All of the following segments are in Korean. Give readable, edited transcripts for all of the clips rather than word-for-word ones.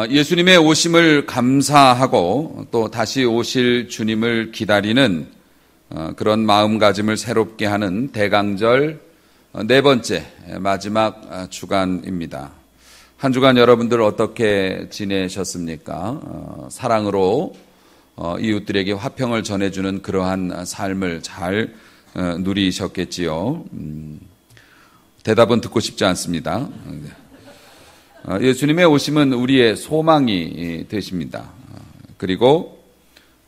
예수님의 오심을 감사하고 또 다시 오실 주님을 기다리는 그런 마음가짐을 새롭게 하는 대강절 네 번째 마지막 주간입니다. 한 주간 여러분들 어떻게 지내셨습니까? 사랑으로 이웃들에게 화평을 전해주는 그러한 삶을 잘 누리셨겠지요. 대답은 듣고 싶지 않습니다. 예수님의 오심은 우리의 소망이 되십니다. 그리고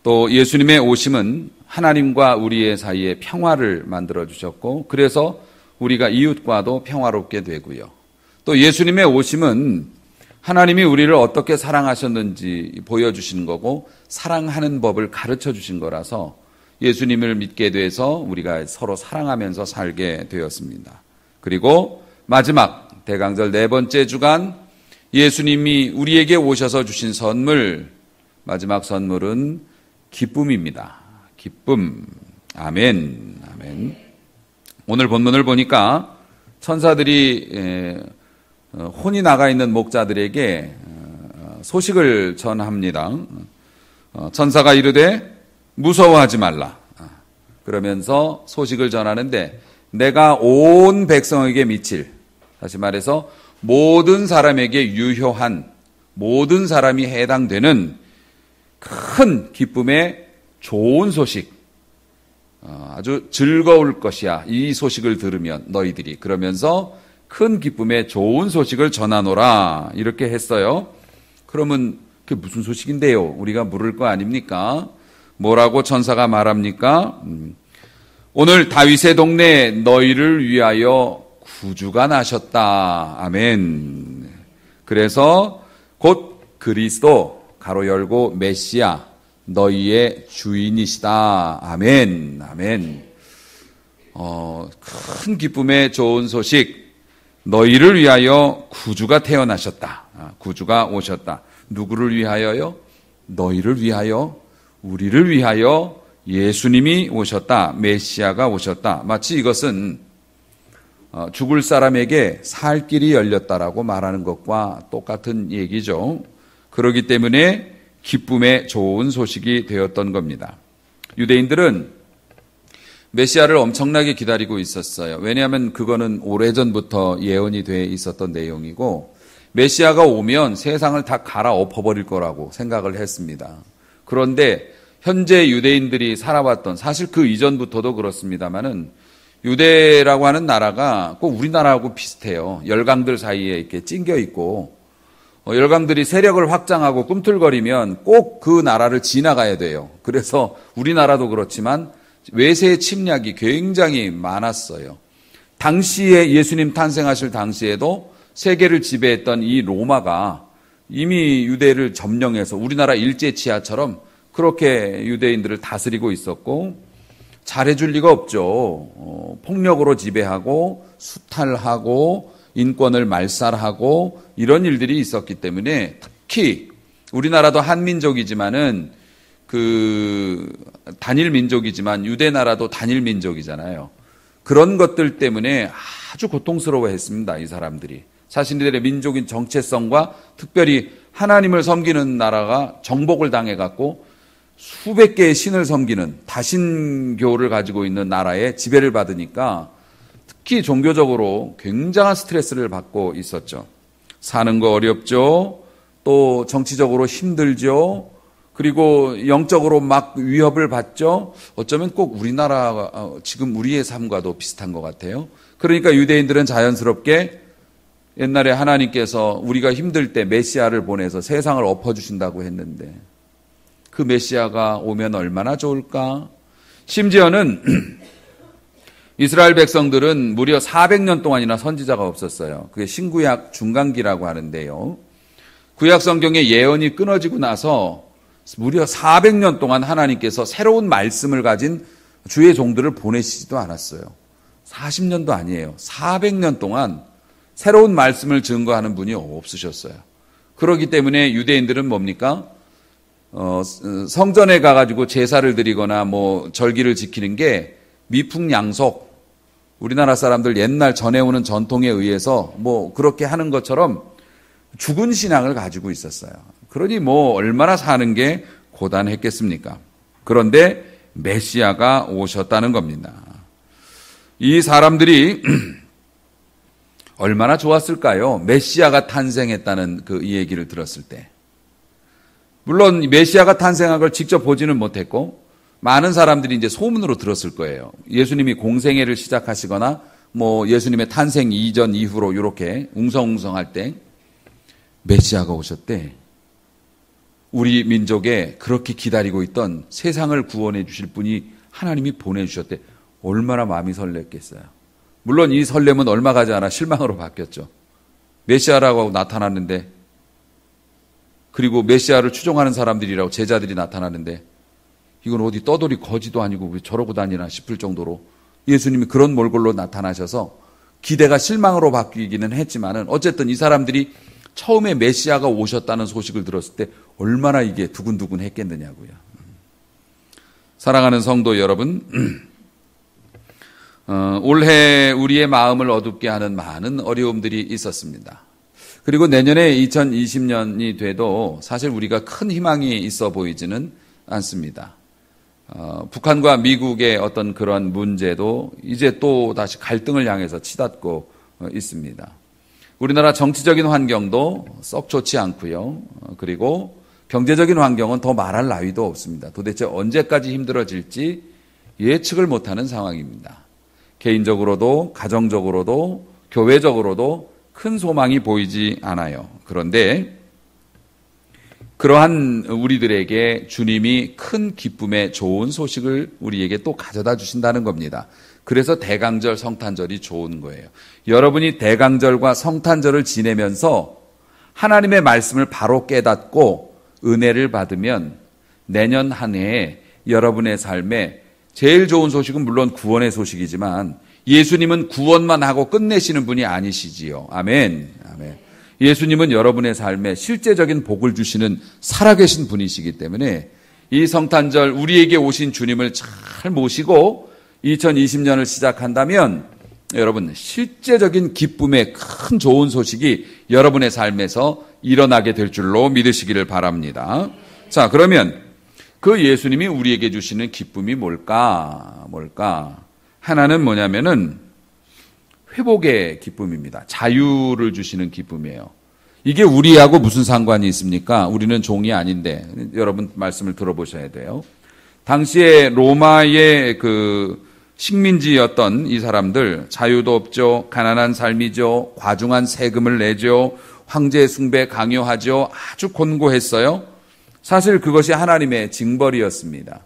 또 예수님의 오심은 하나님과 우리의 사이에 평화를 만들어 주셨고, 그래서 우리가 이웃과도 평화롭게 되고요. 또 예수님의 오심은 하나님이 우리를 어떻게 사랑하셨는지 보여주시는 거고, 사랑하는 법을 가르쳐 주신 거라서 예수님을 믿게 돼서 우리가 서로 사랑하면서 살게 되었습니다. 그리고 마지막 대강절 네 번째 주간, 예수님이 우리에게 오셔서 주신 선물, 마지막 선물은 기쁨입니다. 기쁨. 아멘. 아멘. 오늘 본문을 보니까 천사들이 혼이 나가 있는 목자들에게 소식을 전합니다. 천사가 이르되 무서워하지 말라. 그러면서 소식을 전하는데, 내가 온 백성에게 미칠, 다시 말해서 모든 사람에게 유효한, 모든 사람이 해당되는 큰 기쁨의 좋은 소식, 아주 즐거울 것이야, 이 소식을 들으면 너희들이. 그러면서 큰 기쁨의 좋은 소식을 전하노라, 이렇게 했어요. 그러면 그게 무슨 소식인데요? 우리가 물을 거 아닙니까? 뭐라고 천사가 말합니까? 오늘 다윗의 동네에 너희를 위하여 구주가 나셨다. 아멘. 그래서 곧 그리스도, 가로 열고 메시아, 너희의 주인이시다. 아멘. 아멘. 큰 기쁨의 좋은 소식, 너희를 위하여 구주가 태어나셨다. 구주가 오셨다. 누구를 위하여요? 너희를 위하여, 우리를 위하여 예수님이 오셨다. 메시아가 오셨다. 마치 이것은 죽을 사람에게 살 길이 열렸다라고 말하는 것과 똑같은 얘기죠. 그렇기 때문에 기쁨의 좋은 소식이 되었던 겁니다. 유대인들은 메시아를 엄청나게 기다리고 있었어요. 왜냐하면 그거는 오래전부터 예언이 돼 있었던 내용이고, 메시아가 오면 세상을 다 갈아엎어버릴 거라고 생각을 했습니다. 그런데 현재 유대인들이 살아왔던, 사실 그 이전부터도 그렇습니다만은, 유대라고 하는 나라가 꼭 우리나라하고 비슷해요. 열강들 사이에 이렇게 찡겨 있고, 열강들이 세력을 확장하고 꿈틀거리면 꼭 그 나라를 지나가야 돼요. 그래서 우리나라도 그렇지만 외세 침략이 굉장히 많았어요. 당시에 예수님 탄생하실 당시에도 세계를 지배했던 이 로마가 이미 유대를 점령해서 우리나라 일제치하처럼 그렇게 유대인들을 다스리고 있었고, 잘해줄 리가 없죠. 폭력으로 지배하고 수탈하고 인권을 말살하고 이런 일들이 있었기 때문에, 특히 우리나라도 한민족이지만은 단일 민족이지만 유대 나라도 단일 민족이잖아요. 그런 것들 때문에 아주 고통스러워했습니다. 이 사람들이 자신들의 민족인 정체성과 특별히 하나님을 섬기는 나라가 정복을 당해갖고 수백 개의 신을 섬기는 다신교를 가지고 있는 나라에 지배를 받으니까 특히 종교적으로 굉장한 스트레스를 받고 있었죠. 사는 거 어렵죠. 또 정치적으로 힘들죠. 그리고 영적으로 막 위협을 받죠. 어쩌면 꼭 우리나라 지금 우리의 삶과도 비슷한 것 같아요. 그러니까 유대인들은 자연스럽게 옛날에 하나님께서 우리가 힘들 때 메시아를 보내서 세상을 엎어주신다고 했는데, 그 메시아가 오면 얼마나 좋을까? 심지어는 이스라엘 백성들은 무려 400년 동안이나 선지자가 없었어요. 그게 신구약 중간기라고 하는데요. 구약 성경의 예언이 끊어지고 나서 무려 400년 동안 하나님께서 새로운 말씀을 가진 주의 종들을 보내시지도 않았어요. 40년도 아니에요. 400년 동안 새로운 말씀을 증거하는 분이 없으셨어요. 그렇기 때문에 유대인들은 뭡니까? 성전에 가가지고 제사를 드리거나 뭐 절기를 지키는 게 미풍양속, 우리나라 사람들 옛날 전해오는 전통에 의해서 뭐 그렇게 하는 것처럼 죽은 신앙을 가지고 있었어요. 그러니 뭐 얼마나 사는 게 고단했겠습니까? 그런데 메시아가 오셨다는 겁니다. 이 사람들이 얼마나 좋았을까요? 메시아가 탄생했다는 이 얘기를 들었을 때. 물론 메시아가 탄생한 걸 직접 보지는 못했고 많은 사람들이 이제 소문으로 들었을 거예요. 예수님이 공생애를 시작하시거나 뭐 예수님의 탄생 이전 이후로 이렇게 웅성웅성할 때 메시아가 오셨대. 우리 민족에 그렇게 기다리고 있던 세상을 구원해 주실 분이 하나님이 보내주셨대. 얼마나 마음이 설렜겠어요. 물론 이 설렘은 얼마 가지 않아 실망으로 바뀌었죠. 메시아라고 하고 나타났는데, 그리고 메시아를 추종하는 사람들이라고 제자들이 나타나는데 이건 어디 떠돌이 거지도 아니고 왜 저러고 다니나 싶을 정도로 예수님이 그런 몰골로 나타나셔서 기대가 실망으로 바뀌기는 했지만은 어쨌든 이 사람들이 처음에 메시아가 오셨다는 소식을 들었을 때 얼마나 이게 두근두근 했겠느냐고요. 사랑하는 성도 여러분, 올해 우리의 마음을 어둡게 하는 많은 어려움들이 있었습니다. 그리고 내년에 2020년이 돼도 사실 우리가 큰 희망이 있어 보이지는 않습니다. 북한과 미국의 어떤 그런 문제도 이제 또 다시 갈등을 향해서 치닫고 있습니다. 우리나라 정치적인 환경도 썩 좋지 않고요. 그리고 경제적인 환경은 더 말할 나위도 없습니다. 도대체 언제까지 힘들어질지 예측을 못하는 상황입니다. 개인적으로도 가정적으로도 교회적으로도 큰 소망이 보이지 않아요. 그런데 그러한 우리들에게 주님이 큰 기쁨의 좋은 소식을 우리에게 또 가져다 주신다는 겁니다. 그래서 대강절, 성탄절이 좋은 거예요. 여러분이 대강절과 성탄절을 지내면서 하나님의 말씀을 바로 깨닫고 은혜를 받으면 내년 한 해에 여러분의 삶에 제일 좋은 소식은 물론 구원의 소식이지만 예수님은 구원만 하고 끝내시는 분이 아니시지요. 아멘. 아멘. 예수님은 여러분의 삶에 실제적인 복을 주시는 살아계신 분이시기 때문에 이 성탄절 우리에게 오신 주님을 잘 모시고 2020년을 시작한다면 여러분 실제적인 기쁨의 큰 좋은 소식이 여러분의 삶에서 일어나게 될 줄로 믿으시기를 바랍니다. 자, 그러면 그 예수님이 우리에게 주시는 기쁨이 뭘까? 하나는 뭐냐면은 회복의 기쁨입니다. 자유를 주시는 기쁨이에요. 이게 우리하고 무슨 상관이 있습니까? 우리는 종이 아닌데 여러분 말씀을 들어보셔야 돼요. 당시에 로마의 그 식민지였던 이 사람들 자유도 없죠. 가난한 삶이죠. 과중한 세금을 내죠. 황제 숭배 강요하죠. 아주 곤고했어요. 사실 그것이 하나님의 징벌이었습니다.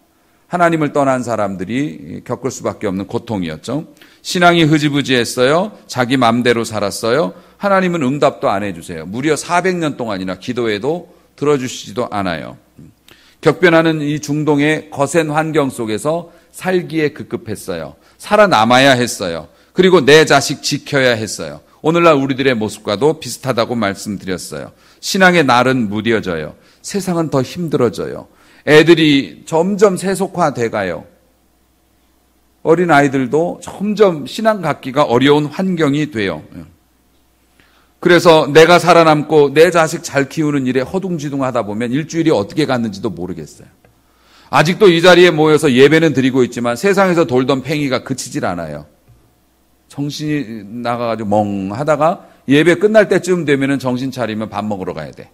하나님을 떠난 사람들이 겪을 수밖에 없는 고통이었죠. 신앙이 흐지부지했어요. 자기 마음대로 살았어요. 하나님은 응답도 안 해주세요. 무려 400년 동안이나 기도해도 들어주시지도 않아요. 격변하는 이 중동의 거센 환경 속에서 살기에 급급했어요. 살아남아야 했어요. 그리고 내 자식 지켜야 했어요. 오늘날 우리들의 모습과도 비슷하다고 말씀드렸어요. 신앙의 날은 무뎌져요. 세상은 더 힘들어져요. 애들이 점점 세속화돼 가요. 어린 아이들도 점점 신앙 갖기가 어려운 환경이 돼요. 그래서 내가 살아남고 내 자식 잘 키우는 일에 허둥지둥하다 보면 일주일이 어떻게 갔는지도 모르겠어요. 아직도 이 자리에 모여서 예배는 드리고 있지만 세상에서 돌던 팽이가 그치질 않아요. 정신이 나가가지고 멍하다가 예배 끝날 때쯤 되면은 정신 차리면 밥 먹으러 가야 돼.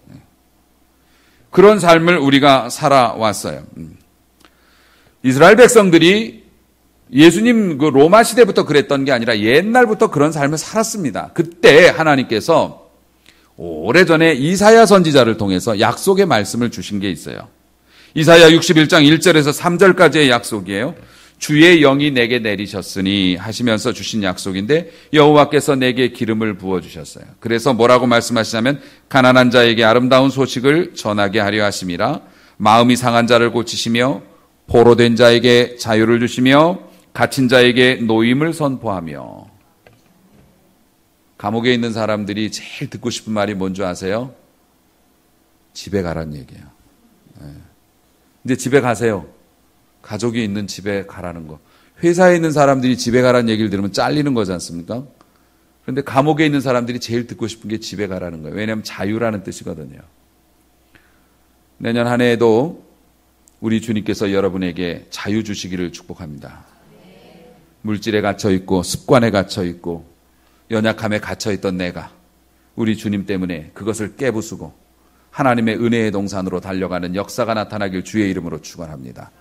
그런 삶을 우리가 살아왔어요. 이스라엘 백성들이 예수님 그 로마 시대부터 그랬던 게 아니라 옛날부터 그런 삶을 살았습니다. 그때 하나님께서 오래전에 이사야 선지자를 통해서 약속의 말씀을 주신 게 있어요. 이사야 61장 1절에서 3절까지의 약속이에요. 주의 영이 내게 내리셨으니 하시면서 주신 약속인데 여호와께서 내게 기름을 부어주셨어요. 그래서 뭐라고 말씀하시냐면 가난한 자에게 아름다운 소식을 전하게 하려 하심이라 마음이 상한 자를 고치시며 포로된 자에게 자유를 주시며 갇힌 자에게 노임을 선포하며. 감옥에 있는 사람들이 제일 듣고 싶은 말이 뭔지 아세요? 집에 가란 얘기예요. 이제 집에 가세요. 가족이 있는 집에 가라는 거. 회사에 있는 사람들이 집에 가라는 얘기를 들으면 잘리는 거지 않습니까? 그런데 감옥에 있는 사람들이 제일 듣고 싶은 게 집에 가라는 거예요. 왜냐하면 자유라는 뜻이거든요. 내년 한 해에도 우리 주님께서 여러분에게 자유 주시기를 축복합니다. 물질에 갇혀 있고 습관에 갇혀 있고 연약함에 갇혀 있던 내가 우리 주님 때문에 그것을 깨부수고 하나님의 은혜의 동산으로 달려가는 역사가 나타나길 주의 이름으로 축원합니다.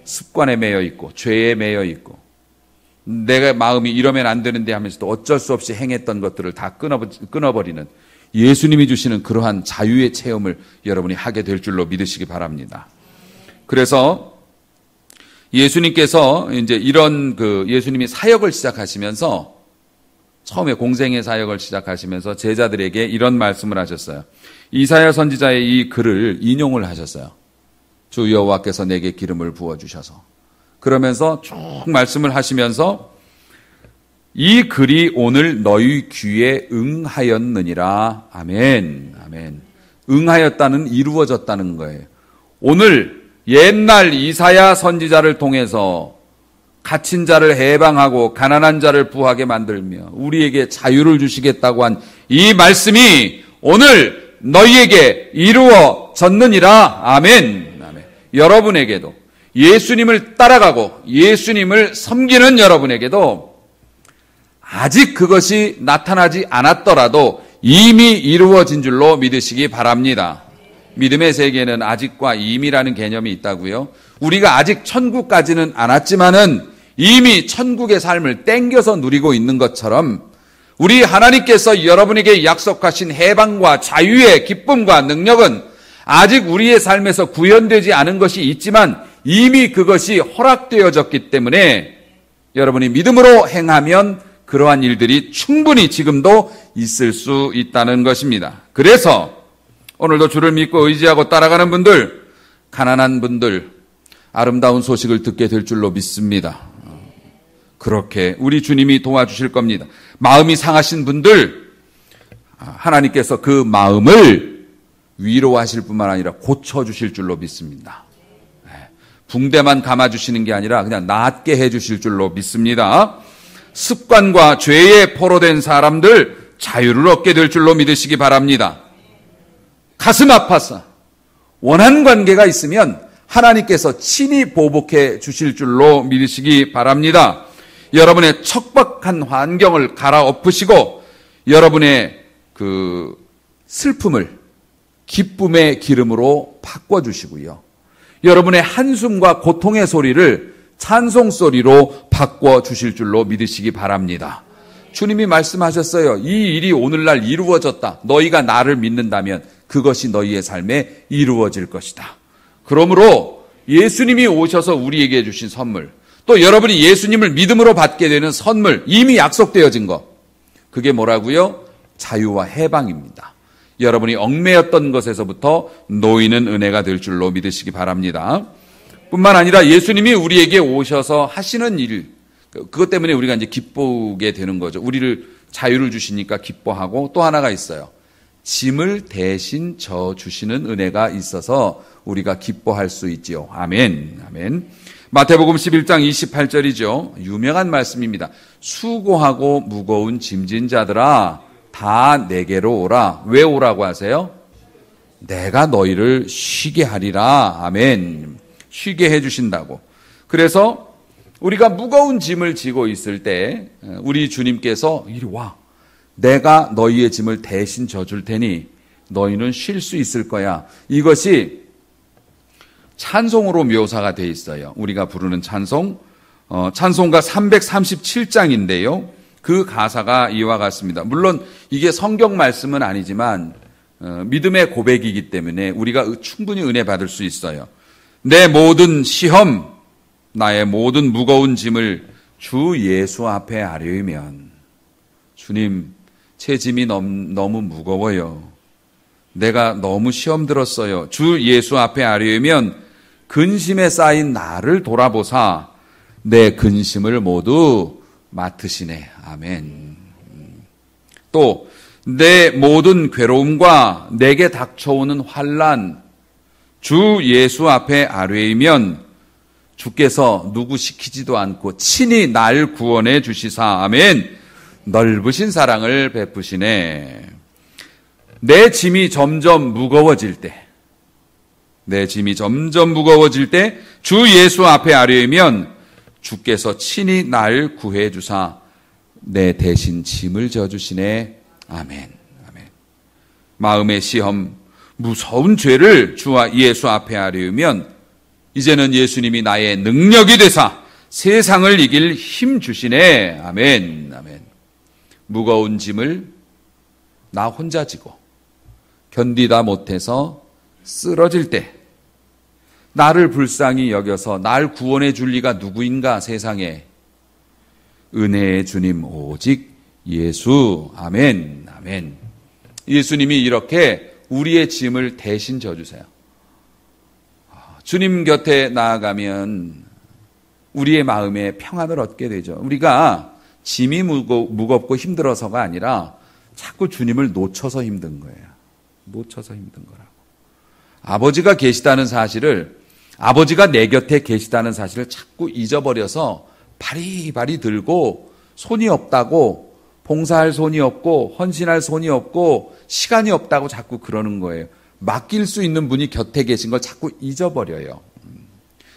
습관에 매여 있고 죄에 매여 있고 내가 마음이 이러면 안 되는데 하면서도 어쩔 수 없이 행했던 것들을 다 끊어버리는 예수님이 주시는 그러한 자유의 체험을 여러분이 하게 될 줄로 믿으시기 바랍니다. 그래서 예수님께서 이제 이런 예수님이 사역을 시작하시면서 처음에 공생의 사역을 시작하시면서 제자들에게 이런 말씀을 하셨어요. 이사야 선지자의 이 글을 인용을 하셨어요. 주 여호와께서 내게 기름을 부어주셔서. 그러면서 쭉 말씀을 하시면서 이 글이 오늘 너희 귀에 응하였느니라. 아멘. 아멘. 응하였다는 이루어졌다는 거예요. 오늘 옛날 이사야 선지자를 통해서 갇힌 자를 해방하고 가난한 자를 부하게 만들며 우리에게 자유를 주시겠다고 한 이 말씀이 오늘 너희에게 이루어졌느니라. 아멘. 아멘. 여러분에게도 예수님을 따라가고 예수님을 섬기는 여러분에게도 아직 그것이 나타나지 않았더라도 이미 이루어진 줄로 믿으시기 바랍니다. 믿음의 세계에는 아직과 이미라는 개념이 있다고요. 우리가 아직 천국까지는 안 왔지만은 이미 천국의 삶을 땡겨서 누리고 있는 것처럼 우리 하나님께서 여러분에게 약속하신 해방과 자유의 기쁨과 능력은 아직 우리의 삶에서 구현되지 않은 것이 있지만 이미 그것이 허락되어졌기 때문에 여러분이 믿음으로 행하면 그러한 일들이 충분히 지금도 있을 수 있다는 것입니다. 그래서 오늘도 주를 믿고 의지하고 따라가는 분들, 가난한 분들, 아름다운 소식을 듣게 될 줄로 믿습니다. 그렇게 우리 주님이 도와주실 겁니다. 마음이 상하신 분들, 하나님께서 그 마음을 위로하실 뿐만 아니라 고쳐주실 줄로 믿습니다. 붕대만 감아주시는 게 아니라 그냥 낫게 해주실 줄로 믿습니다. 습관과 죄에 포로된 사람들 자유를 얻게 될 줄로 믿으시기 바랍니다. 가슴 아파서 원한 관계가 있으면 하나님께서 친히 보복해 주실 줄로 믿으시기 바랍니다. 여러분의 척박한 환경을 갈아엎으시고 여러분의 그 슬픔을 기쁨의 기름으로 바꿔주시고요. 여러분의 한숨과 고통의 소리를 찬송 소리로 바꿔주실 줄로 믿으시기 바랍니다. 주님이 말씀하셨어요. 이 일이 오늘날 이루어졌다. 너희가 나를 믿는다면 그것이 너희의 삶에 이루어질 것이다. 그러므로 예수님이 오셔서 우리에게 주신 선물, 또 여러분이 예수님을 믿음으로 받게 되는 선물, 이미 약속되어진 것, 그게 뭐라고요? 자유와 해방입니다. 여러분이 얽매였던 것에서부터 놓이는 은혜가 될 줄로 믿으시기 바랍니다. 뿐만 아니라 예수님이 우리에게 오셔서 하시는 일, 그것 때문에 우리가 이제 기쁘게 되는 거죠. 우리를 자유를 주시니까 기뻐하고, 또 하나가 있어요. 짐을 대신 져 주시는 은혜가 있어서 우리가 기뻐할 수 있지요. 아멘. 아멘. 마태복음 11장 28절이죠. 유명한 말씀입니다. 수고하고 무거운 짐진 자들아 다 내게로 오라. 왜 오라고 하세요? 내가 너희를 쉬게 하리라. 아멘. 쉬게 해주신다고. 그래서 우리가 무거운 짐을 지고 있을 때 우리 주님께서 이리 와. 내가 너희의 짐을 대신 져줄 테니 너희는 쉴 수 있을 거야. 이것이 찬송으로 묘사가 되어 있어요. 우리가 부르는 찬송, 찬송가 337장인데요. 그 가사가 이와 같습니다. 물론 이게 성경 말씀은 아니지만 믿음의 고백이기 때문에 우리가 충분히 은혜 받을 수 있어요. 내 모든 시험, 나의 모든 무거운 짐을 주 예수 앞에 아뢰면, 주님, 제 짐이 너무 무거워요. 내가 너무 시험 들었어요. 주 예수 앞에 아뢰면 근심에 쌓인 나를 돌아보사 내 근심을 모두 맡으시네. 아멘. 또 내 모든 괴로움과 내게 닥쳐오는 환난 주 예수 앞에 아뢰면 주께서 누구 시키지도 않고 친히 날 구원해 주시사. 아멘. 넓으신 사랑을 베푸시네. 내 짐이 점점 무거워질 때, 주 예수 앞에 아뢰면 주께서 친히 날 구해 주사 내 대신 짐을 져주시네. 아멘. 아멘. 마음의 시험, 무서운 죄를 주와 예수 앞에 아뢰면 이제는 예수님이 나의 능력이 되사 세상을 이길 힘 주시네. 아멘. 아멘. 무거운 짐을 나 혼자 지고 견디다 못해서 쓰러질 때, 나를 불쌍히 여겨서 날 구원해 줄 리가 누구인가 세상에. 은혜의 주님 오직 예수. 아멘. 아멘. 예수님이 이렇게 우리의 짐을 대신 져주세요. 주님 곁에 나아가면 우리의 마음에 평안을 얻게 되죠. 우리가 짐이 무겁고 힘들어서가 아니라 자꾸 주님을 놓쳐서 힘든 거예요. 놓쳐서 힘든 거라고. 아버지가 계시다는 사실을, 아버지가 내 곁에 계시다는 사실을 자꾸 잊어버려서 바리바리 들고 손이 없다고, 봉사할 손이 없고 헌신할 손이 없고 시간이 없다고 자꾸 그러는 거예요. 맡길 수 있는 분이 곁에 계신 걸 자꾸 잊어버려요.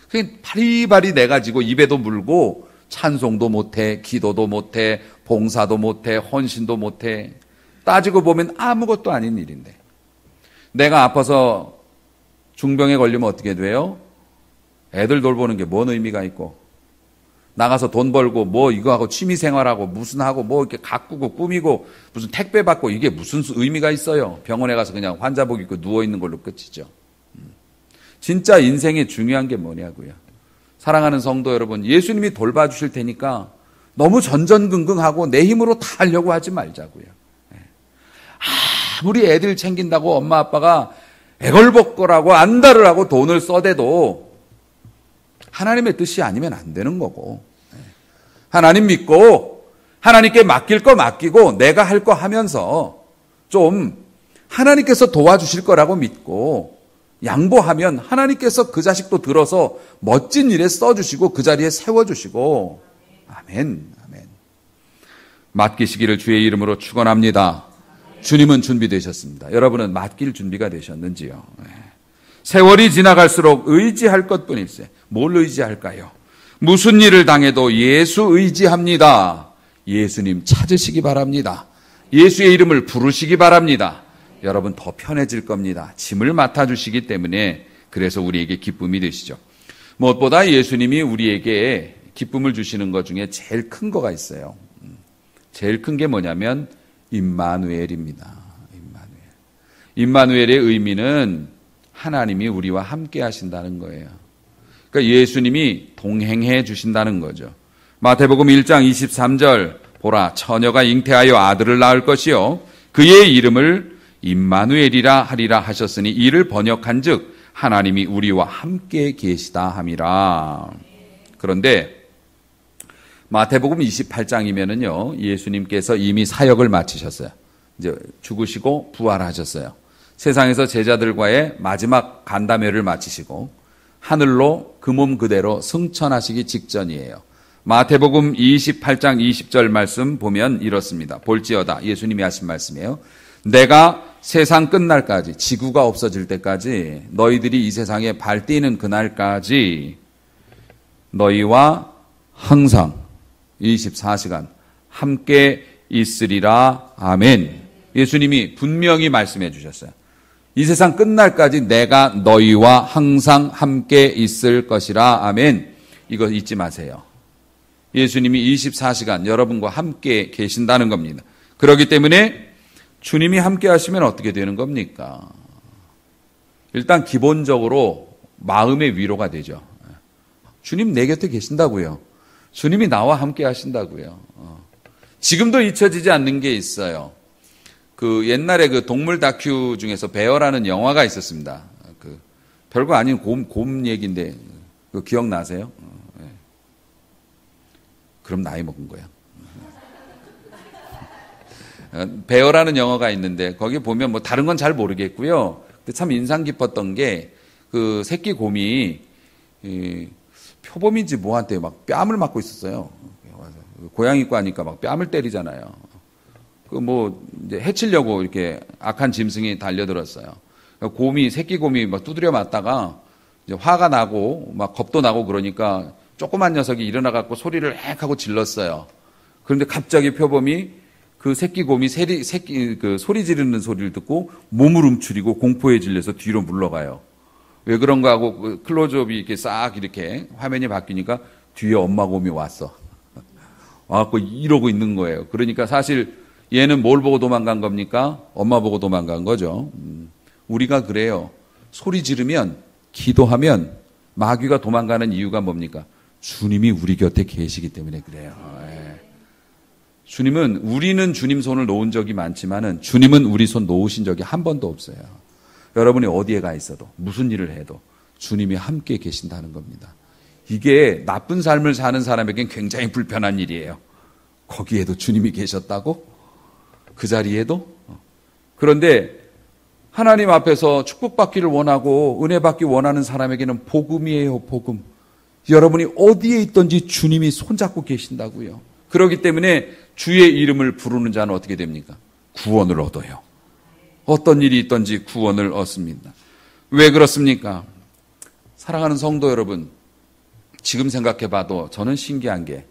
그냥 바리바리 내가지고 입에도 물고 찬송도 못해, 기도도 못해, 봉사도 못해, 헌신도 못해. 따지고 보면 아무것도 아닌 일인데, 내가 아파서 중병에 걸리면 어떻게 돼요? 애들 돌보는 게 뭔 의미가 있고, 나가서 돈 벌고 뭐 이거 하고 취미생활하고 무슨 하고 뭐 이렇게 가꾸고 꾸미고 무슨 택배 받고 이게 무슨 의미가 있어요? 병원에 가서 그냥 환자복 입고 누워있는 걸로 끝이죠. 진짜 인생에 중요한 게 뭐냐고요. 사랑하는 성도 여러분, 예수님이 돌봐주실 테니까 너무 전전긍긍하고 내 힘으로 다 하려고 하지 말자고요. 아무리 애들 챙긴다고 엄마 아빠가 애걸복걸하고 안달을 하고 돈을 써대도 하나님의 뜻이 아니면 안 되는 거고, 하나님 믿고 하나님께 맡길 거 맡기고 내가 할 거 하면서 좀 하나님께서 도와주실 거라고 믿고 양보하면 하나님께서 그 자식도 들어서 멋진 일에 써주시고 그 자리에 세워주시고. 아멘. 아멘. 맡기시기를 주의 이름으로 축원합니다. 주님은 준비되셨습니다. 여러분은 맡길 준비가 되셨는지요? 세월이 지나갈수록 의지할 것뿐일세. 뭘 의지할까요? 무슨 일을 당해도 예수 의지합니다. 예수님 찾으시기 바랍니다. 예수의 이름을 부르시기 바랍니다. 여러분 더 편해질 겁니다. 짐을 맡아주시기 때문에. 그래서 우리에게 기쁨이 되시죠. 무엇보다 예수님이 우리에게 기쁨을 주시는 것 중에 제일 큰 거가 있어요. 제일 큰 게 뭐냐면 임마누엘입니다. 임마누엘의 의미는 하나님이 우리와 함께 하신다는 거예요. 그러니까 예수님이 동행해 주신다는 거죠. 마태복음 1장 23절, 보라 처녀가 잉태하여 아들을 낳을 것이요 그의 이름을 임마누엘이라 하리라 하셨으니 이를 번역한즉 하나님이 우리와 함께 계시다 함이라. 그런데 마태복음 28장이면은요, 예수님께서 이미 사역을 마치셨어요. 이제 죽으시고 부활하셨어요. 세상에서 제자들과의 마지막 간담회를 마치시고 하늘로 그 몸 그대로 승천하시기 직전이에요. 마태복음 28장 20절 말씀 보면 이렇습니다. 볼지어다, 예수님이 하신 말씀이에요. 내가 세상 끝날까지, 지구가 없어질 때까지, 너희들이 이 세상에 발 떼는 그날까지 너희와 항상 24시간 함께 있으리라. 아멘. 예수님이 분명히 말씀해 주셨어요. 이 세상 끝날까지 내가 너희와 항상 함께 있을 것이라. 아멘. 이거 잊지 마세요. 예수님이 24시간 여러분과 함께 계신다는 겁니다. 그렇기 때문에 주님이 함께 하시면 어떻게 되는 겁니까? 일단 기본적으로 마음의 위로가 되죠. 주님 내 곁에 계신다고요. 주님이 나와 함께 하신다고요. 지금도 잊혀지지 않는 게 있어요. 그 옛날에 그 동물 다큐 중에서 베어라는 영화가 있었습니다. 그 별거 아닌 곰 얘기인데 그 기억나세요? 그럼 나이 먹은 거야. 베어라는 영화가 있는데 거기 보면 뭐 다른 건 잘 모르겠고요. 근데 참 인상 깊었던 게 그 새끼 곰이 표범인지 뭐한테 막 뺨을 맞고 있었어요. 고양이과 하니까 막 뺨을 때리잖아요. 이제 해치려고 이렇게 악한 짐승이 달려들었어요. 곰이, 새끼 곰이 막 두드려 맞다가 이제 화가 나고 막 겁도 나고 그러니까 조그만 녀석이 일어나갖고 소리를 액 하고 질렀어요. 그런데 갑자기 표범이 그 새끼 곰이 소리 지르는 소리를 듣고 몸을 움츠리고 공포에 질려서 뒤로 물러가요. 왜 그런가 하고 그 클로즈업이 이렇게 싹 이렇게 화면이 바뀌니까 뒤에 엄마 곰이 왔어. 와갖고 이러고 있는 거예요. 그러니까 사실 얘는 뭘 보고 도망간 겁니까? 엄마 보고 도망간 거죠. 우리가 그래요. 소리 지르면, 기도하면 마귀가 도망가는 이유가 뭡니까? 주님이 우리 곁에 계시기 때문에 그래요. 주님은, 우리는 주님 손을 놓은 적이 많지만은 주님은 우리 손 놓으신 적이 한 번도 없어요. 여러분이 어디에 가 있어도, 무슨 일을 해도 주님이 함께 계신다는 겁니다. 이게 나쁜 삶을 사는 사람에겐 굉장히 불편한 일이에요. 거기에도 주님이 계셨다고? 그 자리에도? 그런데 하나님 앞에서 축복받기를 원하고 은혜 받기 원하는 사람에게는 복음이에요, 복음. 여러분이 어디에 있든지 주님이 손잡고 계신다고요. 그렇기 때문에 주의 이름을 부르는 자는 어떻게 됩니까? 구원을 얻어요. 어떤 일이 있든지 구원을 얻습니다. 왜 그렇습니까? 사랑하는 성도 여러분, 지금 생각해봐도 저는 신기한 게,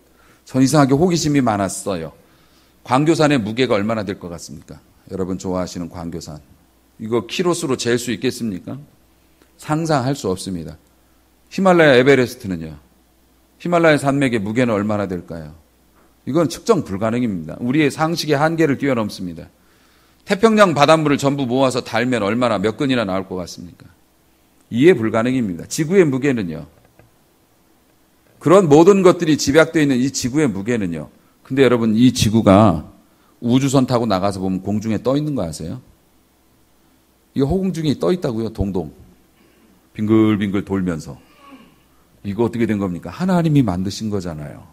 전 이상하게 호기심이 많았어요. 광교산의 무게가 얼마나 될 것 같습니까? 여러분 좋아하시는 광교산. 이거 키로수로 잴 수 있겠습니까? 상상할 수 없습니다. 히말라야 에베레스트는요. 히말라야 산맥의 무게는 얼마나 될까요? 이건 측정 불가능입니다. 우리의 상식의 한계를 뛰어넘습니다. 태평양 바닷물을 전부 모아서 달면 얼마나 몇 근이나 나올 것 같습니까? 이해 불가능입니다. 지구의 무게는요. 그런 모든 것들이 집약되어 있는 이 지구의 무게는요. 근데 여러분 이 지구가 우주선 타고 나가서 보면 공중에 떠 있는 거 아세요? 이 허공중에 떠 있다고요. 동동. 빙글빙글 돌면서. 이거 어떻게 된 겁니까? 하나님이 만드신 거잖아요.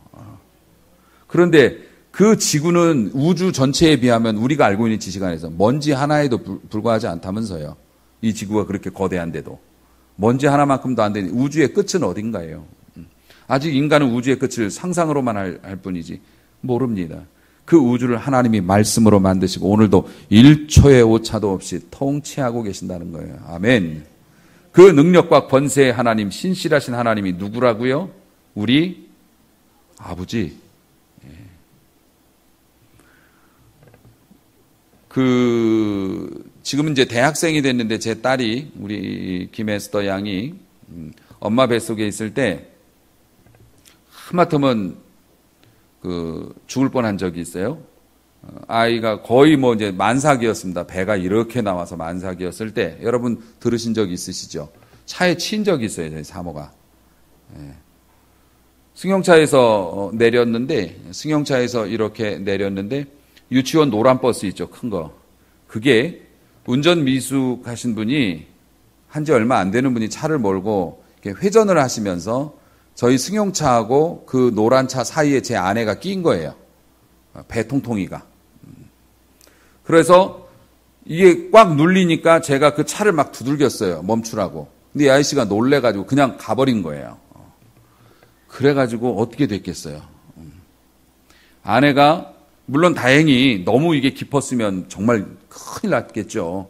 그런데 그 지구는 우주 전체에 비하면 우리가 알고 있는 지식 안에서 먼지 하나에도 불과하지 않다면서요. 이 지구가 그렇게 거대한데도. 먼지 하나만큼도 안 되는 우주의 끝은 어딘가예요. 아직 인간은 우주의 끝을 상상으로만 할 뿐이지 모릅니다. 그 우주를 하나님이 말씀으로 만드시고 오늘도 1초의 오차도 없이 통치하고 계신다는 거예요. 아멘. 그 능력과 권세의 하나님, 신실하신 하나님이 누구라고요? 우리 아버지. 지금은 이제 대학생이 됐는데 제 딸이, 우리 김에스더 양이 엄마 뱃속에 있을 때 하마터면 죽을 뻔한 적이 있어요. 아이가 거의 이제 만삭이었습니다. 배가 이렇게 나와서 만삭이었을 때 여러분 들으신 적 있으시죠? 차에 친 적이 있어요. 저희 사모가. 승용차에서 이렇게 내렸는데 유치원 노란 버스 있죠. 큰 거. 그게 운전 미숙하신 분이 한지 얼마 안 되는 분이 차를 몰고 이렇게 회전을 하시면서 저희 승용차하고 그 노란 차 사이에 제 아내가 끼인 거예요. 배 통통이가. 그래서 이게 꽉 눌리니까 제가 그 차를 막 두들겼어요. 멈추라고. 근데 이 아저씨가 놀래가지고 그냥 가버린 거예요. 그래가지고 어떻게 됐겠어요. 아내가 물론 다행히 너무 이게 깊었으면 정말 큰일 났겠죠.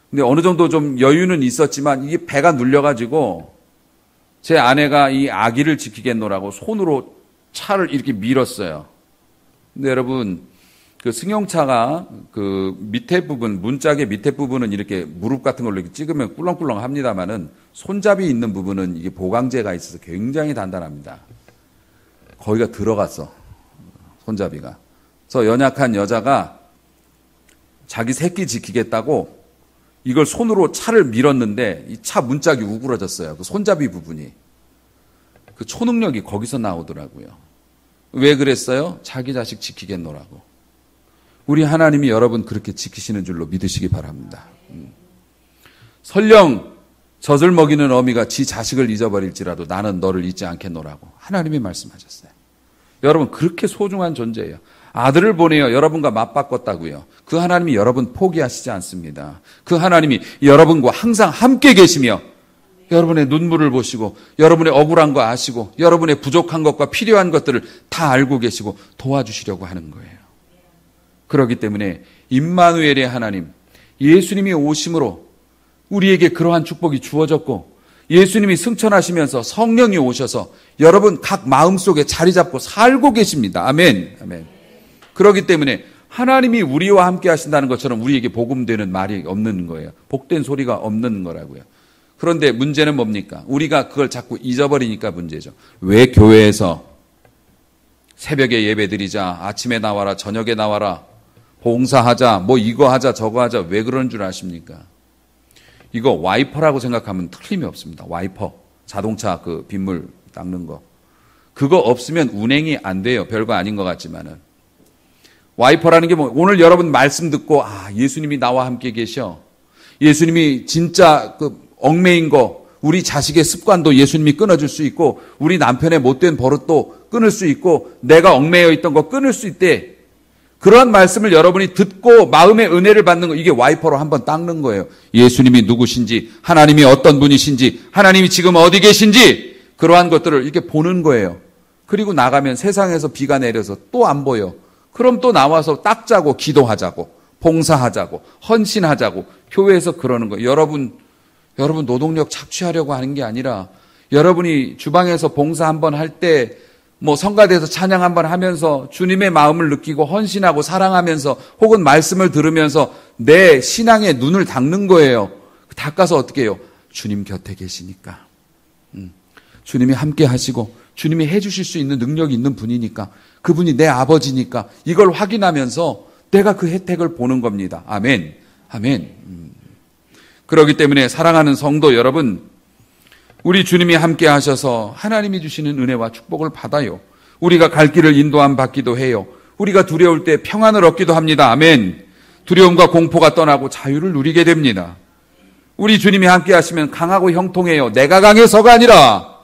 근데 어느 정도 좀 여유는 있었지만 이게 배가 눌려가지고 제 아내가 이 아기를 지키겠노라고 손으로 차를 이렇게 밀었어요. 근데 여러분, 그 승용차가 그 밑에 부분, 문짝의 밑에 부분은 이렇게 무릎 같은 걸로 이렇게 찍으면 꿀렁꿀렁 합니다만은 손잡이 있는 부분은 이게 보강제가 있어서 굉장히 단단합니다. 거기가 들어갔어. 손잡이가. 그래서 연약한 여자가 자기 새끼 지키겠다고 이걸 손으로 차를 밀었는데 이 차 문짝이 우그러졌어요. 그 손잡이 부분이. 그 초능력이 거기서 나오더라고요. 왜 그랬어요? 자기 자식 지키겠노라고. 우리 하나님이 여러분 그렇게 지키시는 줄로 믿으시기 바랍니다. 설령 젖을 먹이는 어미가 지 자식을 잊어버릴지라도 나는 너를 잊지 않겠노라고 하나님이 말씀하셨어요. 여러분 그렇게 소중한 존재예요. 아들을 보내어 여러분과 맞바꿨다고요. 그 하나님이 여러분 포기하시지 않습니다. 그 하나님이 여러분과 항상 함께 계시며 여러분의 눈물을 보시고 여러분의 억울한 거 아시고 여러분의 부족한 것과 필요한 것들을 다 알고 계시고 도와주시려고 하는 거예요. 그렇기 때문에 임마누엘의 하나님, 예수님이 오심으로 우리에게 그러한 축복이 주어졌고 예수님이 승천하시면서 성령이 오셔서 여러분 각 마음속에 자리 잡고 살고 계십니다. 아멘. 아멘. 그렇기 때문에 하나님이 우리와 함께 하신다는 것처럼 우리에게 복음되는 말이 없는 거예요. 복된 소리가 없는 거라고요. 그런데 문제는 뭡니까? 우리가 그걸 자꾸 잊어버리니까 문제죠. 왜 교회에서 새벽에 예배 드리자, 아침에 나와라, 저녁에 나와라, 봉사하자, 뭐 이거 하자, 저거 하자, 왜 그런 줄 아십니까? 이거 와이퍼라고 생각하면 틀림이 없습니다. 와이퍼. 자동차 그 빗물 닦는 거. 그거 없으면 운행이 안 돼요. 별거 아닌 것 같지만은. 와이퍼라는 게 뭐, 오늘 여러분 말씀 듣고, 예수님이 나와 함께 계셔. 예수님이 진짜 그 얽매인 거, 우리 자식의 습관도 예수님이 끊어줄 수 있고, 우리 남편의 못된 버릇도 끊을 수 있고, 내가 얽매여 있던 거 끊을 수 있대. 그러한 말씀을 여러분이 듣고 마음의 은혜를 받는 거, 이게 와이퍼로 한번 닦는 거예요. 예수님이 누구신지, 하나님이 어떤 분이신지, 하나님이 지금 어디 계신지, 그러한 것들을 이렇게 보는 거예요. 그리고 나가면 세상에서 비가 내려서 또 안 보여. 그럼 또 나와서 닦자고, 기도하자고, 봉사하자고, 헌신하자고, 교회에서 그러는 거예요. 여러분 노동력 착취하려고 하는 게 아니라, 여러분이 주방에서 봉사 한번 할 때, 뭐 성가대에서 찬양 한번 하면서 주님의 마음을 느끼고 헌신하고 사랑하면서 혹은 말씀을 들으면서 내 신앙의 눈을 닦는 거예요. 닦아서 어떻게 해요? 주님 곁에 계시니까. 주님이 함께 하시고 주님이 해주실 수 있는 능력이 있는 분이니까, 그분이 내 아버지니까, 이걸 확인하면서 내가 그 혜택을 보는 겁니다. 아멘. 아멘. 그렇기 때문에 사랑하는 성도 여러분, 우리 주님이 함께 하셔서 하나님이 주시는 은혜와 축복을 받아요. 우리가 갈 길을 인도함 받기도 해요. 우리가 두려울 때 평안을 얻기도 합니다. 아멘. 두려움과 공포가 떠나고 자유를 누리게 됩니다. 우리 주님이 함께 하시면 강하고 형통해요. 내가 강해서가 아니라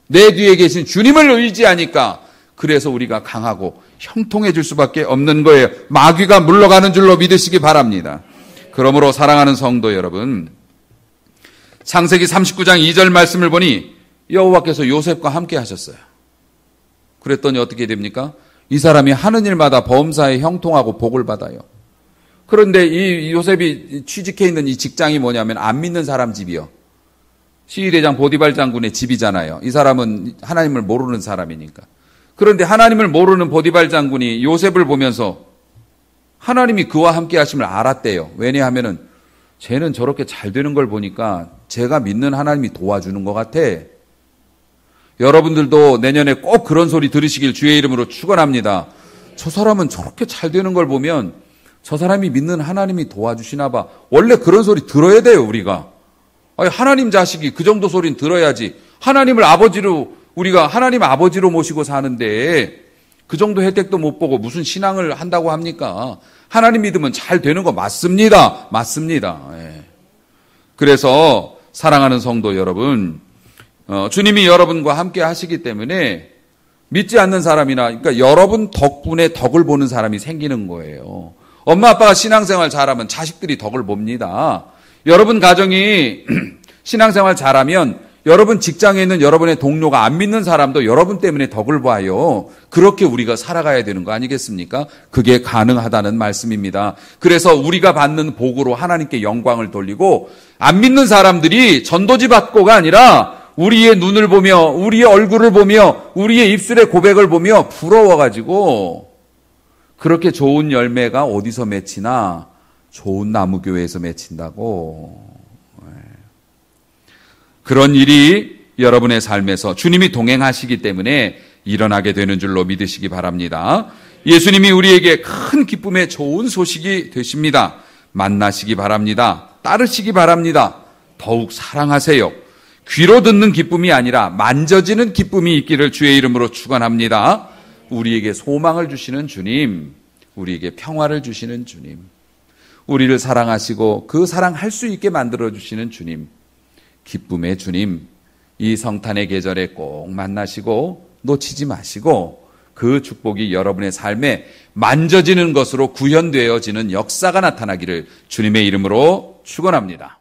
내 뒤에 계신 주님을 의지하니까, 그래서 우리가 강하고 형통해질 수밖에 없는 거예요. 마귀가 물러가는 줄로 믿으시기 바랍니다. 그러므로 사랑하는 성도 여러분, 창세기 39장 2절 말씀을 보니 여호와께서 요셉과 함께 하셨어요. 그랬더니 어떻게 됩니까? 이 사람이 하는 일마다 범사에 형통하고 복을 받아요. 그런데 이 요셉이 취직해 있는 이 직장이 뭐냐면 안 믿는 사람 집이요. 시위대장 보디발 장군의 집이잖아요. 이 사람은 하나님을 모르는 사람이니까. 그런데 하나님을 모르는 보디발 장군이 요셉을 보면서 하나님이 그와 함께 하심을 알았대요. 왜냐하면은 쟤는 저렇게 잘 되는 걸 보니까 제가 믿는 하나님이 도와주는 것 같아. 여러분들도 내년에 꼭 그런 소리 들으시길 주의 이름으로 축원합니다. 저 사람은 저렇게 잘 되는 걸 보면 저 사람이 믿는 하나님이 도와주시나 봐. 원래 그런 소리 들어야 돼요, 우리가. 아니, 하나님 자식이 그 정도 소리는 들어야지. 하나님을 아버지로, 우리가 하나님 아버지로 모시고 사는데 그 정도 혜택도 못 보고 무슨 신앙을 한다고 합니까? 하나님 믿으면 잘 되는 거 맞습니다. 맞습니다. 예. 그래서 사랑하는 성도 여러분, 주님이 여러분과 함께 하시기 때문에 믿지 않는 사람이나, 그러니까 여러분 덕분에 덕을 보는 사람이 생기는 거예요. 엄마 아빠가 신앙생활 잘하면 자식들이 덕을 봅니다. 여러분 가정이 신앙생활 잘하면 여러분 직장에 있는 여러분의 동료가 안 믿는 사람도 여러분 때문에 덕을 봐요. 그렇게 우리가 살아가야 되는 거 아니겠습니까? 그게 가능하다는 말씀입니다. 그래서 우리가 받는 복으로 하나님께 영광을 돌리고, 안 믿는 사람들이 전도지 받고가 아니라 우리의 눈을 보며, 우리의 얼굴을 보며, 우리의 입술의 고백을 보며 부러워가지고, 그렇게 좋은 열매가 어디서 맺히나? 좋은 나무교회에서 맺힌다고. 그런 일이 여러분의 삶에서 주님이 동행하시기 때문에 일어나게 되는 줄로 믿으시기 바랍니다. 예수님이 우리에게 큰 기쁨의 좋은 소식이 되십니다. 만나시기 바랍니다. 따르시기 바랍니다. 더욱 사랑하세요. 귀로 듣는 기쁨이 아니라 만져지는 기쁨이 있기를 주의 이름으로 축원합니다. 우리에게 소망을 주시는 주님, 우리에게 평화를 주시는 주님, 우리를 사랑하시고 그 사랑할 수 있게 만들어주시는 주님, 기쁨의 주님, 이 성탄의 계절에 꼭 만나시고 놓치지 마시고 그 축복이 여러분의 삶에 만져지는 것으로 구현되어지는 역사가 나타나기를 주님의 이름으로 축원합니다.